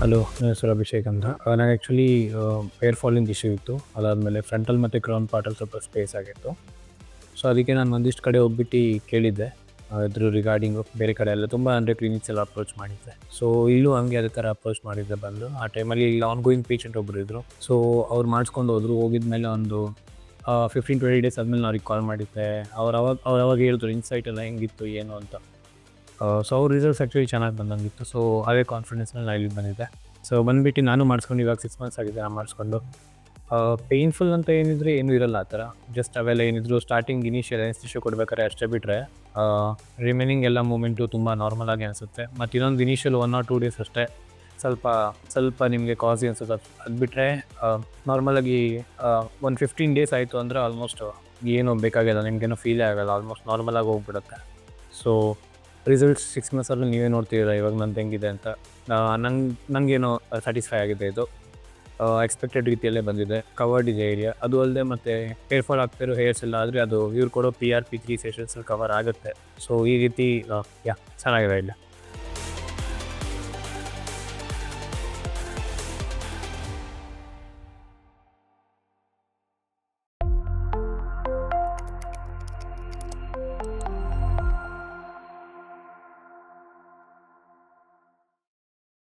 Hello, ನನ್ನ ಹೆಸರು ಅಭಿಷೇಕ್ ಅಂತ. ನನಗೆ ಆ್ಯಕ್ಚುಲಿ ಹೇರ್ ಫಾಲಿಂಗ್ ಇಶ್ಯೂ ಇತ್ತು. ಅದಾದಮೇಲೆ ಫ್ರಂಟಲ್ ಮತ್ತು ಕ್ರೌನ್ ಪಾರ್ಟಲ್ಲಿ ಸ್ವಲ್ಪ ಸ್ಪೇಸ್ ಆಗಿತ್ತು. ಸೊ ಅದಕ್ಕೆ ನಾನು ಒಂದಿಷ್ಟು ಕಡೆ ಹೋಗ್ಬಿಟ್ಟು ಕೇಳಿದ್ದೆ ಇದ್ರ ರಿಗಾರ್ಡಿಂಗು. ಬೇರೆ ಕಡೆ ಎಲ್ಲ ತುಂಬ ಅಂದರೆ ಕ್ಲಿನಿಕ್ಸ್ ಎಲ್ಲ ಅಪ್ರೋಚ್ ಮಾಡಿದ್ದೆ. ಸೊ ಇಲ್ಲೂ ಹಂಗೆ ಅದೇ ಥರ ಅಪ್ರೋಚ್ ಮಾಡಿದ್ದೆ ಬಂದು. ಆ ಟೈಮಲ್ಲಿ ಇಲ್ಲಿ ಆನ್ ಗೋಯಿಂಗ್ ಪೇಷಂಟ್ ಒಬ್ಬರು ಇದ್ದರು. ಸೊ ಅವ್ರು ಮಾಡಿಸ್ಕೊಂಡು ಹೋದ್ರು. ಹೋಗಿದ್ಮೇಲೆ ಒಂದು 15-20 ಡೇಸ್ ಆದಮೇಲೆ ಅವ್ರಿಗೆ ಕಾಲ್ ಮಾಡಿದ್ದೆ. ಅವ್ರು ಅವಾಗ ಹೇಳಿದ್ರು ಇನ್ಸೈಟ್ ಎಲ್ಲ ಹೆಂಗಿತ್ತು ಏನು ಅಂತ. ಸೊ ಅವ್ರ ರಿಸಲ್ಟ್ಸ್ ಆ್ಯಕ್ಚುಲಿ ಚೆನ್ನಾಗಿ ಬಂದಂಗಿತ್ತು. ಸೊ ಅದೇ ಕಾನ್ಫಿಡೆನ್ಸ್ನಲ್ಲಿ ನಾನು ಇಲ್ಲಿ ಬಂದಿದ್ದೆ. ಸೊ ಬಂದುಬಿಟ್ಟು ನಾನು ಮಾಡಿಸ್ಕೊಂಡು ಇವಾಗ 6 ಮಂತ್ಸ್ ಆಗಿದೆ ನಾನು ಮಾಡಿಸ್ಕೊಂಡು. ಪೇಯ್ನ್ಫುಲ್ ಅಂತ ಏನಿದ್ರೆ ಏನೂ ಇರಲ್ಲ ಆ ಥರ. ಜಸ್ಟ್ ಅವೆಲ್ಲ ಏನಿದ್ರು ಸ್ಟಾರ್ಟಿಂಗ್ ಇನಿಷಿಯಲ್ ಅನೆಸ್ಥೆಷಿಯಾ ಕೊಡ್ಬೇಕಾದ್ರೆ ಅಷ್ಟೇ ಬಿಟ್ಟರೆ ರಿಮೈನಿಂಗ್ ಎಲ್ಲ ಮೂಮೆಂಟು ತುಂಬ ನಾರ್ಮಲ್ ಆಗಿ ಅನಿಸುತ್ತೆ. ಮತ್ತು ಇನ್ನೊಂದು ಇನಿಷಿಯಲ್ 1 or 2 ಡೇಸ್ ಅಷ್ಟೇ ಸ್ವಲ್ಪ ನಿಮಗೆ ಕಾಸಿ ಅನಿಸುತ್ತೆ. ಅದು ಬಿಟ್ಟರೆ ನಾರ್ಮಲಾಗಿ ಒಂದು 15 ಡೇಸ್ ಆಯಿತು ಅಂದರೆ ಆಲ್ಮೋಸ್ಟ್ ಏನೂ ಬೇಕಾಗಿಲ್ಲ, ನಿಮಗೇನೋ ಫೀಲೇ ಆಗೋಲ್ಲ. ಆಲ್ಮೋಸ್ಟ್ ನಾರ್ಮಲಾಗಿ ಹೋಗ್ಬಿಡುತ್ತೆ. ಸೊ ರಿಸಲ್ಟ್ಸ್ 6 ಮಂತ್ಸಲ್ಲಿ ನೀವೇ ನೋಡ್ತಿದ್ದೀರಾ ಇವಾಗ ನಂದು ಹೆಂಗಿದೆ ಅಂತ. ನನಗೇನೋ ಸ್ಯಾಟಿಸ್ಫೈ ಆಗಿದೆ. ಇದು ಎಕ್ಸ್ಪೆಕ್ಟೆಡ್ ರೀತಿಯಲ್ಲೇ ಬಂದಿದೆ. ಕವರ್ಡ್ ಇದೆ ಏರಿಯಾ. ಅದು ಅಲ್ಲದೆ ಮತ್ತು ಹೇರ್ ಫಾಲ್ ಆಗ್ತಿರೋ ಹೇರ್ಸ್ ಎಲ್ಲ ಆದರೆ ಅದು ಇವ್ರು ಕೊಡೋ PRP 3 ಸೆಷನ್ಸಲ್ಲಿ ಕವರ್ ಆಗುತ್ತೆ. ಸೊ ಈ ರೀತಿ ಚೆನ್ನಾಗಿದೆ ಇಲ್ಲ.